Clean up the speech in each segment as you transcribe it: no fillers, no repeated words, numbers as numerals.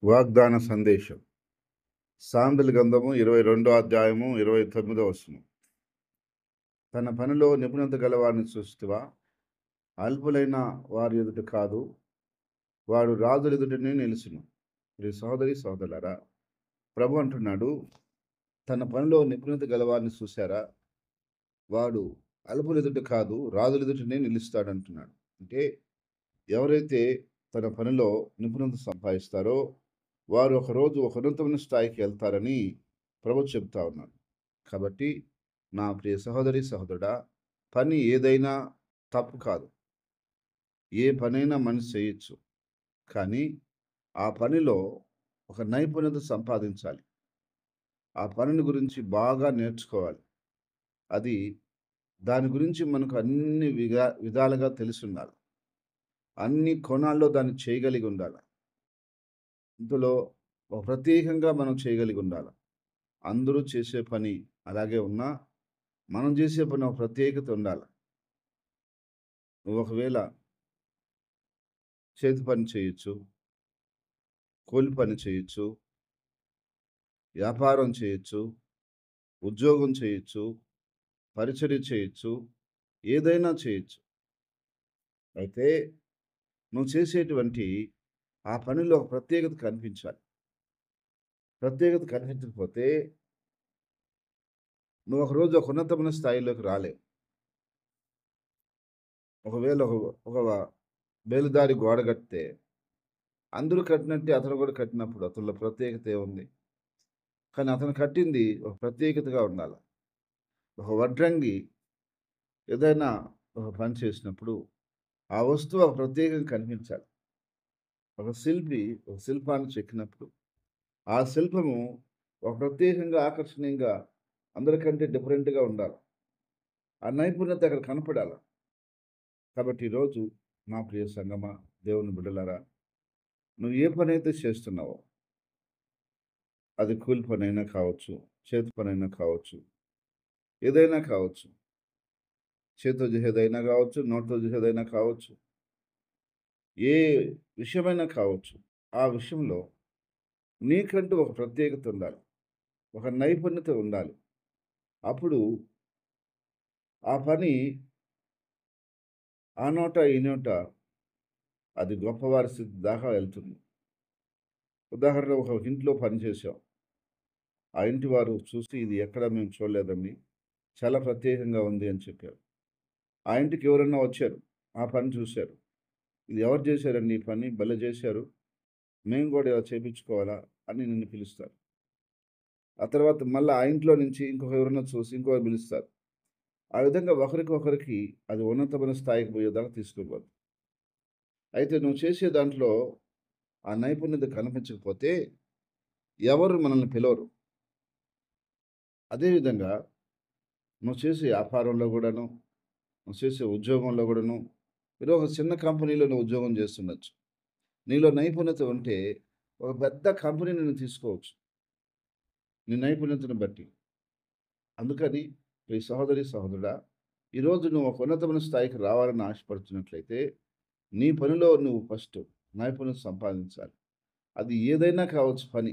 వాగ్దాన సందేశం. సామెతల గ్రంథము 22 అధ్యాయము 29 వచనం. తన పనిలో నిపుణత గలవారిని చూస్తివా? అల్పులైన వారి ఎదుట కాదు, వాడు రాజుల ఎదుటనే నిలుచును. ప్రియ సహోదరి సహోదరులారా, ప్రభు అంటున్నాడు, తన పనిలో నిపుణత గలవారిని చూశారా? వాడు అల్పుల ఎదుట కాదు, రాజుల ఎదుటనే నిలుస్తాడంటున్నాడు. అంటే ఎవరైతే తన పనిలో నిపుణత సంపాదిస్తారో వారు ఒకరోజు ఒక ఉన్నతమైన స్థాయికి వెళ్తారని ప్రభు చెప్తా ఉన్నాడు. కాబట్టి నా ప్రియ సహోదరి సహోదరుడా, పని ఏదైనా తప్పు కాదు. ఏ పనైనా మనిషి చేయొచ్చు. కానీ ఆ పనిలో ఒక నైపుణ్యత సంపాదించాలి. ఆ పనిని గురించి బాగా నేర్చుకోవాలి. అది దాని గురించి మనకు అన్ని విధాలుగా తెలిసుండాలి. అన్ని కోణాల్లో దాన్ని చేయగలిగి ఉండాలి. ఇందులో ఒక ప్రత్యేకంగా మనం చేయగలిగి ఉండాలి. అందరూ చేసే పని అలాగే ఉన్నా, మనం చేసే పని ఒక ప్రత్యేకత ఉండాలి. నువ్వు ఒకవేళ చేతి పని చేయొచ్చు, కూలి పని చేయొచ్చు, వ్యాపారం చేయొచ్చు, ఉద్యోగం చేయొచ్చు, పరిచర్య చేయొచ్చు, ఏదైనా చేయొచ్చు. అయితే నువ్వు చేసేటువంటి ఆ పనిలో ఒక ప్రత్యేకత కనిపించాలి. ప్రత్యేకత కనిపించకపోతే నువ్వు ఒకరోజు ఒక ఉన్నతమైన స్థాయిలోకి రాలేవు. ఒకవేళ ఒక బేలుదారి గోడ కడితే అందరూ కట్టినట్టే అతను కూడా కట్టినప్పుడు అతనిలో ప్రత్యేకత ఏముంది? కానీ అతను కట్టింది ఒక ప్రత్యేకతగా ఉండాలి. ఒక వడ్రంగి ఏదైనా ఒక పని చేసినప్పుడు ఆ వస్తువు ఒక ప్రత్యేకంగా కనిపించాలి. ఒక శిల్పి ఒక శిల్పాన్ని చెక్కినప్పుడు ఆ శిల్పము ఒక ప్రత్యేకంగా ఆకర్షణీయంగా అందరికంటే డిఫరెంట్‌గా ఉండాలి. ఆ నైపుణ్యత అక్కడ కనపడాల. కాబట్టి ఈరోజు నా ప్రియ సంగమా, దేవుని బిడ్డలారా, నువ్వు ఏ పనైతే చేస్తున్నావో అది కూలి పనైనా కావచ్చు, చేతి పనైనా కావచ్చు, ఏదైనా కావచ్చు. చేత్తో చేసేదైనా కావచ్చు, నోటితో చేసేదైనా కావచ్చు. ఏ విషయమైనా కావచ్చు. ఆ విషయంలో నీకంటూ ఒక ప్రత్యేకత ఉండాలి. ఒక నైపుణ్యత ఉండాలి. అప్పుడు ఆ పని ఆ నోట, ఈ నోట అది గొప్పవారి స్థితి దాకా వెళ్తుంది. ఉదాహరణకు ఒక ఇంట్లో పని చేశాం. ఆ ఇంటి వారు చూసి ఇది ఎక్కడ మేము చూడలేదండి. చాలా ప్రత్యేకంగా ఉంది అని చెప్పారు. ఆ ఇంటికి ఎవరన్నా వచ్చారు. ఆ పని చూసారు. ఇది ఎవరు చేశారండి ఈ పని? భలే చేశారు. మేము కూడా ఇలా చేపించుకోవాలా అని నిన్ను పిలుస్తారు. ఆ తర్వాత మళ్ళా ఆ ఇంట్లో నుంచి ఇంకొక ఎవరైనా చూసి ఇంకొకరు పిలుస్తారు. ఆ విధంగా ఒకరికి అది ఉన్నతమైన స్థాయికి పోయేదాకా తీసుకెళ్ళిపోద్ది. అయితే నువ్వు చేసే దాంట్లో ఆ నైపుణ్యత కనిపించకపోతే ఎవరు మనల్ని పిలవరు. అదే విధంగా నువ్వు చేసే వ్యాపారంలో గూడాను, నువ్వు చేసే ఉద్యోగంలో గూడాను, ఏదో ఒక చిన్న కంపెనీలో నువ్వు ఉద్యోగం చేస్తుండొచ్చు. నీలో నైపుణ్యత ఉంటే ఒక పెద్ద కంపెనీ నిన్ను తీసుకోవచ్చు. నీ నైపుణ్యతను బట్టి. అందుకని ప్రియ సహోదరి, సహోదరుడా, ఈరోజు నువ్వు ఒక ఉన్నతమైన స్థాయికి రావాలని ఆశపడుతున్నట్లయితే, నీ పనిలో నువ్వు ఫస్ట్ నైపుణ్యత సంపాదించాలి. అది ఏదైనా కావచ్చు పని.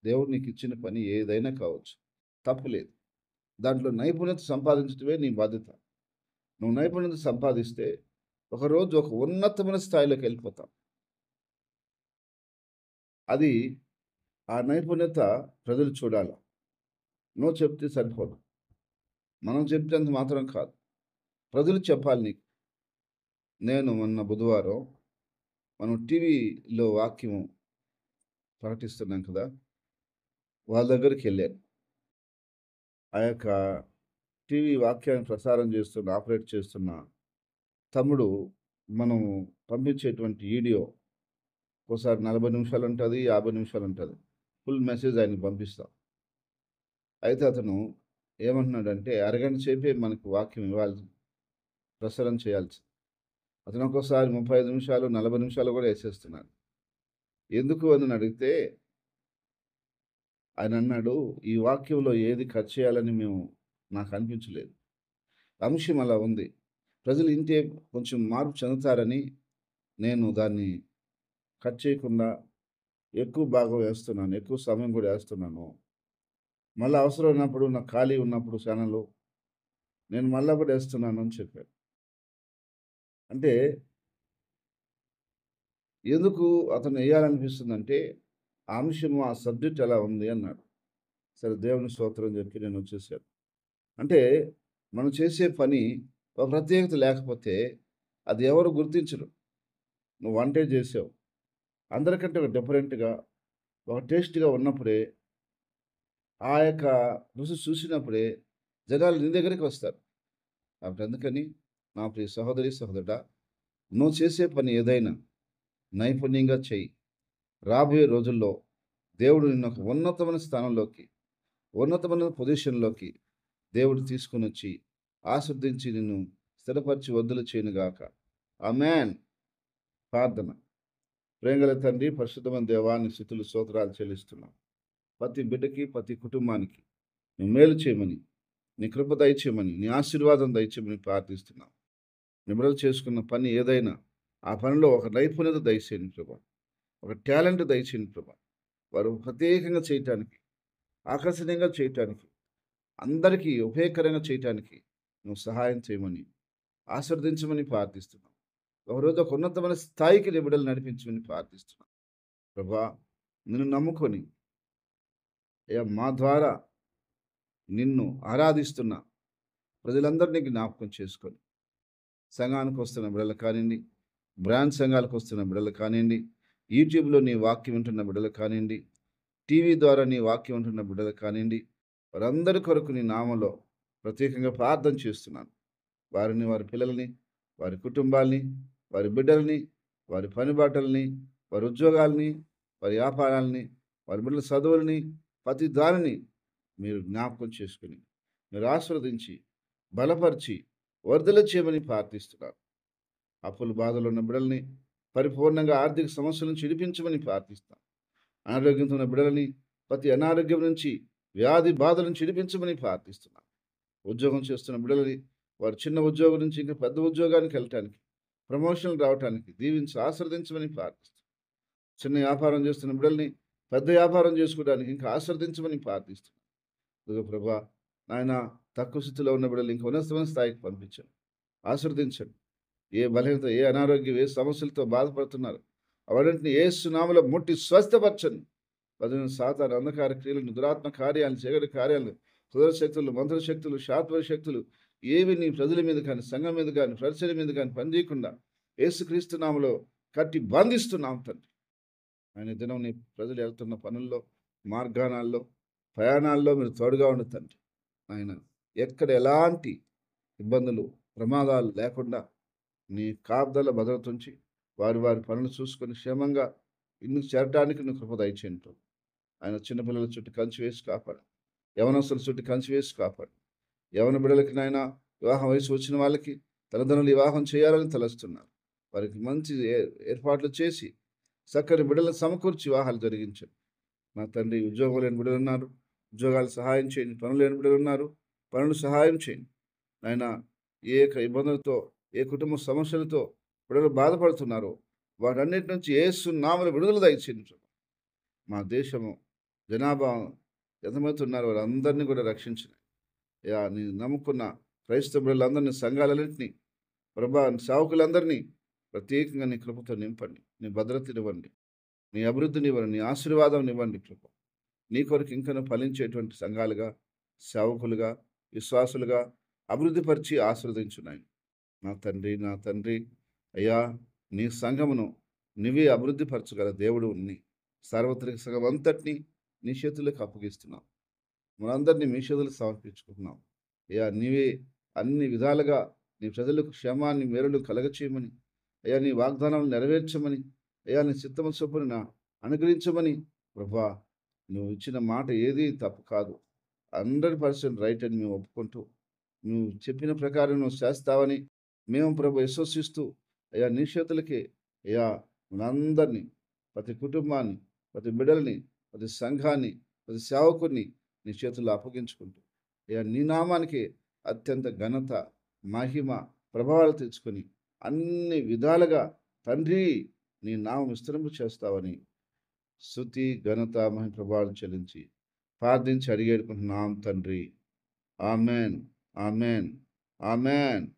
దేవుడు నీకిచ్చిన పని ఏదైనా కావచ్చు. తప్పు లేదు. దాంట్లో నైపుణ్యత సంపాదించడమే నీ బాధ్యత. నువ్వు నైపుణ్యత సంపాదిస్తే, ఒకరోజు ఒక ఉన్నతమైన స్థాయిలోకెళ్ళిపోతావు. అది ఆ నైపుణ్యత ప్రజలు చూడాల. నువ్వు చెప్తే సరిపోదు. మనం చెప్తేంత మాత్రం కాదు. ప్రజలు చెప్పాలి నీకు. నేను మొన్న బుధవారం మనం టీవీలో వాక్యము ప్రకటిస్తున్నాం కదా! వాళ్ళ దగ్గరికెళ్ళాను. ఆ యొక్క టీవీ వాక్యాన్ని ప్రసారం చేస్తున్న, ఆపరేట్ చేస్తున్న తమ్ముడు మనం పంపించేటువంటి వీడియో ఓసారి 40 నిమిషాలుంటది, 50 నిమిషాలుంటది. ఫుల్ మెసేజ్ ఆయనకి పంపిస్తాం. అయితే అతను ఏమంటున్నాడంటే, అరగంట సేపే మనకు వాక్యం ఇవ్వాలి, ప్రసారం చేయాల్సి. అతను ఒక్కోసారి 35 నిమిషాలు, 40 నిమిషాలు కూడా యేసేస్తున్నాడు. ఎందుకు అని అడిగితే ఆయనన్నాడు, "ఈ వాక్యంలో ఏది కట్ చేయాలని నాకు అనిపించలేదు. అంశం అలా ఉంది. ప్రజలు ఇంటే కొంచెం మార్పు చెందుతారని నేను దాన్ని కట్ చేయకుండా ఎక్కువ భాగం వేస్తున్నాను. ఎక్కువ సమయం కూడా వేస్తున్నాను. మళ్ళా అవసరం ఉన్నప్పుడు నాకు ఖాళీ ఉన్నప్పుడు క్షణంలో నేను మళ్ళా కూడా వేస్తున్నాను అని చెప్పాడు. అంటే ఎందుకు అతను ఎయ్యాలనిపిస్తుందంటే, ఆ అంశము, ఆ సబ్జెక్ట్ అలా ఉంది అన్నాడు. సరే దేవుని స్తోత్రం చెప్పి నేనొచ్చేసాను. అంటే మనం చేసే పని ఒక ప్రత్యేకత లేకపోతే అది ఎవరు గుర్తించరు. నువ్వు వంటే చేసావు. అందరికంటే ఒక డిఫరెంట్‌గా, ఒక టేస్ట్‌గా ఉన్నప్పుడే, ఆ యొక్క రుచి చూసినప్పుడే జనాలు నీ దగ్గరికొస్తారు. కాబట్టి అందుకని నా ప్రియ సహోదరి, సహోదరుడా, నువ్వు చేసే పని ఏదైనా నైపుణ్యంగా చెయ్యి. రాబోయే రోజుల్లో దేవుడు నిన్నొక ఉన్నతమైన స్థానంలోకి, ఉన్నతమైన పొజిషన్‌లోకి దేవుడు తీసుకొనొచ్చి, ఆశీర్వదించి నిన్ను స్థిరపరిచి వర్ధిల్ల చేయనుగాక. ఆమేన్. ప్రార్థన. ప్రేమగల తండ్రి, పరిశుద్ధమైన దేవా నీ స్తుతులు, స్తోత్రాలు చెల్లిస్తున్నాం. ప్రతి బిడ్డకి, ప్రతి కుటుంబానికి నువ్వు మేలు చేయమని, నీ కృప దయచేయమని, నీ ఆశీర్వాదం దయచేయమని ప్రార్థిస్తున్నాం. నీ బిడ్డలు చేసుకున్న పని ఏదైనా, ఆ పనిలో ఒక నైపుణ్యత దయచేయండి ప్రభా. ఒక టాలెంట్ దయచేయండి ప్రభా. వారు ప్రత్యేకంగా చేయటానికి, ఆకర్షణీయంగా చేయటానికి, అందరికీ ఉపయోగకరంగా చేయటానికి నువ్వు సహాయం చేయమని, ఆశీర్వదించమని ప్రార్థిస్తున్నాం. ఒకరోజు ఒక ఉన్నతమైన స్థాయికి నీ బిడ్డలు నడిపించమని ప్రార్థిస్తున్నాం. ప్రభా, నిన్ను నమ్ముకొని అయ్యా మా ద్వారా నిన్ను ఆరాధిస్తున్న ప్రజలందరినీ జ్ఞాపకం చేసుకొని, సంఘానికి వస్తున్న బిడ్డలు కానియండి, బ్రాంచ్ సంఘాలకు వస్తున్న బిడ్డలు కానియండి, యూట్యూబ్‌లో నీ వాక్యం వింటున్న బిడ్డలు కానియండి, టీవీ ద్వారా నీ వాక్యం వింటున్న బిడ్డలు కానియండి, వారందరి కొరకు నీ నామంలో ప్రత్యేకంగా ప్రార్థన చేస్తున్నాను. వారిని, వారి పిల్లల్ని, వారి కుటుంబాల్ని, వారి బిడ్డల్ని, వారి పనిబాటల్ని, వారి ఉద్యోగాల్ని, వారి వ్యాపారాల్ని, వారి బిడ్డల చదువుల్ని, ప్రతి దానిని మీరు జ్ఞాపకం చేసుకొని, మీరు ఆశీర్వదించి, బలపరిచి, వర్ధిల్ల చేయమని ప్రార్థిస్తున్నాను. అప్పుల బాధలో ఉన్న బిడ్డల్ని పరిపూర్ణంగా ఆర్థిక సమస్యల నుంచి విడిపించమని ప్రార్థిస్తాను. అనారోగ్యంతో ఉన్న బిడ్డలని ప్రతి అనారోగ్యం నుంచి, వ్యాధి బాధల నుంచి విడిపించమని ప్రార్థిస్తున్నాను. ఉద్యోగం చేస్తున్న బిడ్డలని వారు చిన్న ఉద్యోగం నుంచి ఇంకా పెద్ద ఉద్యోగానికి వెళ్ళటానికి, ప్రమోషన్‌లు రావటానికి దీవించి ఆశీర్వదించమని ప్రార్థిస్తున్నాను. చిన్న వ్యాపారం చేస్తున్న బిడ్డల్ని పెద్ద వ్యాపారం చేసుకోవడానికి ఇంకా ఆశీర్వదించమని ప్రార్థిస్తున్నాను. ఇదిగో ప్రభా, నాయన తక్కువ స్థితిలో ఉన్న బిడ్డలు ఇంకా ఉన్నతమైన స్థాయికి పంపించండి. ఆశీర్వదించండి. ఏ బలహీనత, ఏ అనారోగ్యం, ఏ సమస్యలతో బాధపడుతున్నారు అవన్నింటిని యేసు నామములో ముట్టి స్వస్థపరచండి. పదిహేను సాతాను అంధకార క్రియలను, దురాత్మ కార్యాలు, చీకటి కార్యాలు, సుదర శక్తులు, మంత్ర శక్తులు, శాత్వర శక్తులు ఏవి నీ ప్రజల మీద కానీ, సంఘం మీద కానీ, పరిచర్య మీద కానీ పనిచేయకుండా యేసుక్రీస్తు నామములో కట్టి బంధిస్తున్నాం తండ్రి. ఆయన దినం నీ ప్రజలు వెళ్తున్న పనుల్లో, మార్గానాల్లో, ప్రయాణాల్లో మీరు తోడుగా ఉండు తండ్రి. ఆయన ఎక్కడ ఎలాంటి ఇబ్బందులు, ప్రమాదాలు లేకుండా నీ కాపుదల భద్రతుంచి వారి వారి పనులు చూసుకొని క్షేమంగా ఇల్లు చేరటానికి నువ్వు కృప దయచేయండి ప్రభు. ఆయన చిన్నపిల్లల చుట్టూ కంచి వేసి కాపాడు. యవనస్తుల చుట్టూ కంచి వేసి కాపాడు. యవన బిడ్డలకి నాయన వివాహం వయసు వచ్చిన వాళ్ళకి తల్లిదండ్రులు వివాహం చేయాలని తలస్తున్నారు. వారికి మంచి ఏర్పాట్లు చేసి చక్కని బిడ్డలను సమకూర్చి వివాహాలు జరిగించండి. నా తండ్రి ఉద్యోగం లేని బిడ్డలు ఉన్నారు. ఉద్యోగాలు సహాయం చేయండి. పనులు లేని బిడ్డలు ఉన్నారు. పనులు సహాయం చేయండి. నాయన ఏ యొక్క ఇబ్బందులతో, ఏ కుటుంబ సమస్యలతో బిడ్డలు బాధపడుతున్నారో వాటన్నిటి నుంచి యేసు నామములో విడుదల దయచేయండి. మా దేశము జనాభా ఎంతమంది ఉన్నారో వారందరినీ కూడా రక్షించండి. యా నీ నమ్ముకున్న క్రైస్తవ బిడ్డలందరినీ, సంఘాలన్నింటినీ, ప్రభా సేవకులందరినీ ప్రత్యేకంగా నీ కృపతో నింపండి. నీ భద్రతనివ్వండి. నీ అభివృద్ధినివ్వండి. నీ ఆశీర్వాదంనివ్వండి ప్రభు. నీ కొరకు ఇంకనూ ఫలించేటువంటి సంఘాలుగా, సేవకులుగా, విశ్వాసులుగా అభివృద్ధిపరిచి ఆశీర్వదించున్నాయి. నా తండ్రి, నా తండ్రి, అయ్యా నీ సంఘమును నువ్వే అభివృద్ధిపరచగల దేవుడు నీ సార్వత్రిక సంఘం అంతటినీ నీ చేతులకు అప్పగిస్తున్నాం. మనందరినీ మీ చేతులకు సమర్పించుకుంటున్నాం. అయ్యా నీవే అన్ని విధాలుగా నీ ప్రజలకు క్షేమాన్ని, మేలును కలగచేయమని, అయ్యా నీ వాగ్దానాలను నెరవేర్చమని, అయ్యా నీ చిత్తము చొప్పున అనుగ్రహించమని ప్రభా, నువ్వు ఇచ్చిన మాట ఏది తప్పు కాదు. 100% రైట్ అని మేము ఒప్పుకుంటూ, నువ్వు చెప్పిన ప్రకారం నువ్వు చేస్తావని మేము ప్రభు విశ్వసిస్తూ, అయ్యా నీ చేతులకే అయ్యా మనందరినీ, ప్రతి కుటుంబాన్ని, ప్రతి బిడ్డల్ని, ప్రతి సంఘాన్ని, ప్రతి సేవకుడిని నీ చేతుల్లో అప్పగించుకుంటూ, అయ్యా నీ నామానికి అత్యంత ఘనత, మహిమ, ప్రభావాలు తెచ్చుకొని అన్ని విధాలుగా తండ్రి నీ నామం విస్తరింపు చేస్తావని స్తుతి, ఘనత, మహిమ ప్రభావం చెల్లించి ప్రార్థించి అడిగేడుకుంటున్నాం తండ్రి. ఆమేన్. ఆమేన్. ఆమేన్.